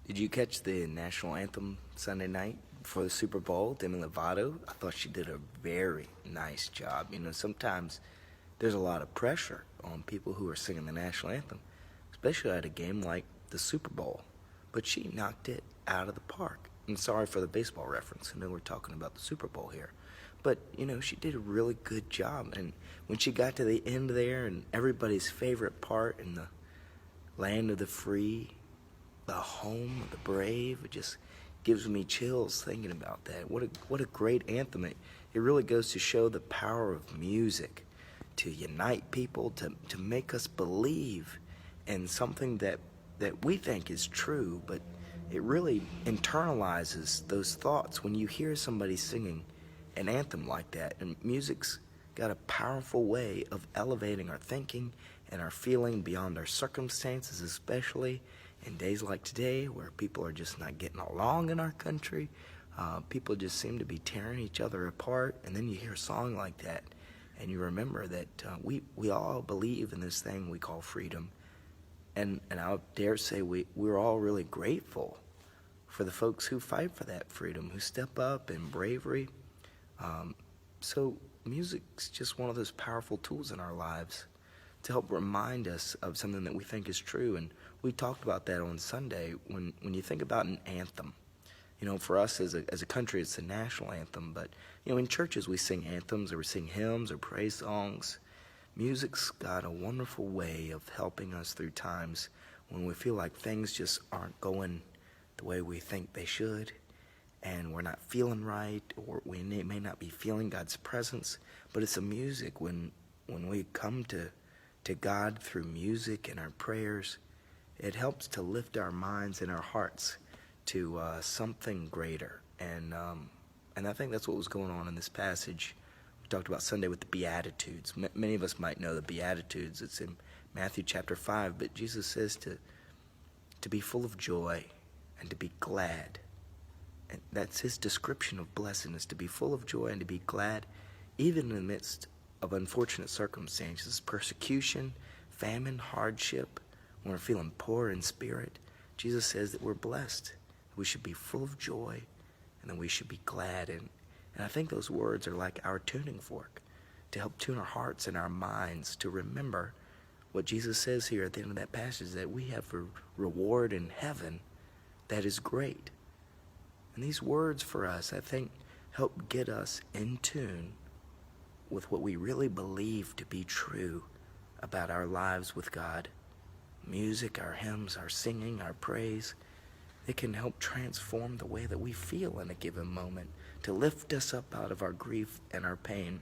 Did you catch the national anthem Sunday night for the Super Bowl, Demi Lovato? I thought she did a very nice job. Sometimes there's a lot of pressure on people who are singing the national anthem, especially at a game like the Super Bowl. But she knocked it out of the park. I'm sorry for the baseball reference. I know we're talking about the Super Bowl here. But, she did a really good job. And when she got to the end there and everybody's favorite part in the land of the free, the home of the brave, it just gives me chills thinking about that. What a great anthem. It really goes to show the power of music to unite people, to make us believe in something that we think is true, but it really internalizes those thoughts when you hear somebody singing an anthem like that. And music's got a powerful way of elevating our thinking and our feeling beyond our circumstances, especially in days like today where people are just not getting along in our country. People just seem to be tearing each other apart. And then you hear a song like that and you remember that we all believe in this thing we call freedom. And I dare say we're all really grateful for the folks who fight for that freedom, who step up in bravery. So music's just one of those powerful tools in our lives to help remind us of something that we think is true. And we talked about that on Sunday. When you think about an anthem, for us as a country, it's the national anthem. But, in churches we sing anthems or we sing hymns or praise songs. Music's got a wonderful way of helping us through times when we feel like things just aren't going the way we think they should, and we're not feeling right, or we may not be feeling God's presence. But it's a music when we come to God through music and our prayers, it helps to lift our minds and our hearts to something greater. And I think that's what was going on in this passage. We talked about Sunday with the Beatitudes. Many of us might know the Beatitudes. It's in Matthew chapter 5, but Jesus says to be full of joy and to be glad. And that's his description of blessedness, to be full of joy and to be glad, even in the midst of unfortunate circumstances, persecution, famine, hardship, when we're feeling poor in spirit. Jesus says that we're blessed. We should be full of joy and that we should be glad. And I think those words are like our tuning fork to help tune our hearts and our minds to remember what Jesus says here at the end of that passage, that we have a reward in heaven that is great. And these words for us, I think, help get us in tune with what we really believe to be true about our lives with God. Music, our hymns, our singing, our praise, it can help transform the way that we feel in a given moment, to lift us up out of our grief and our pain.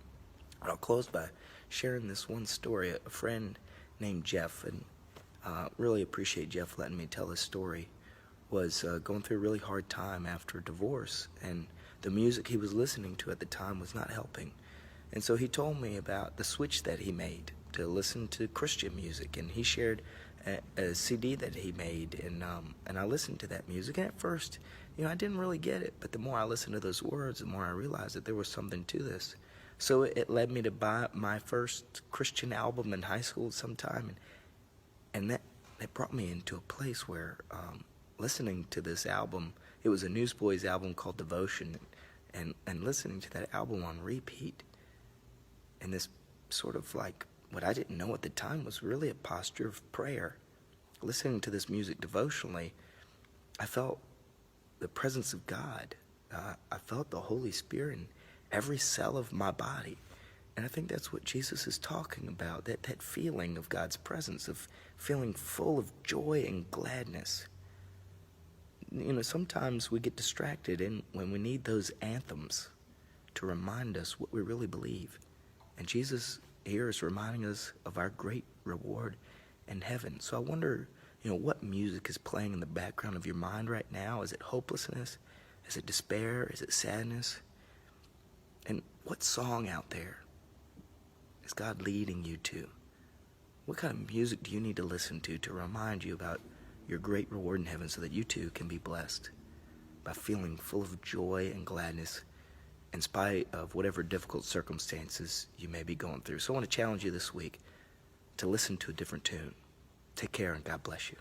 And I'll close by sharing this one story. A friend named Jeff, and really appreciate Jeff letting me tell this story, was going through a really hard time after a divorce, and the music he was listening to at the time was not helping. And so he told me about the switch that he made to listen to Christian music, and he shared a CD that he made, and I listened to that music. And at first, I didn't really get it, but the more I listened to those words, the more I realized that there was something to this. So it led me to buy my first Christian album in high school sometime, and that brought me into a place where listening to this album, it was a Newsboys album called Devotion, and listening to that album on repeat, and this sort of like what I didn't know at the time was really a posture of prayer. Listening to this music devotionally, I felt the presence of God. I felt the Holy Spirit in every cell of my body. And I think that's what Jesus is talking about, that feeling of God's presence, of feeling full of joy and gladness. Sometimes we get distracted when we need those anthems to remind us what we really believe. And Jesus here is reminding us of our great reward in heaven. So I wonder, what music is playing in the background of your mind right now? Is it hopelessness? Is it despair? Is it sadness? And what song out there is God leading you to? What kind of music do you need to listen to remind you about your great reward in heaven, so that you too can be blessed by feeling full of joy and gladness in spite of whatever difficult circumstances you may be going through? So I want to challenge you this week to listen to a different tune. Take care, and God bless you.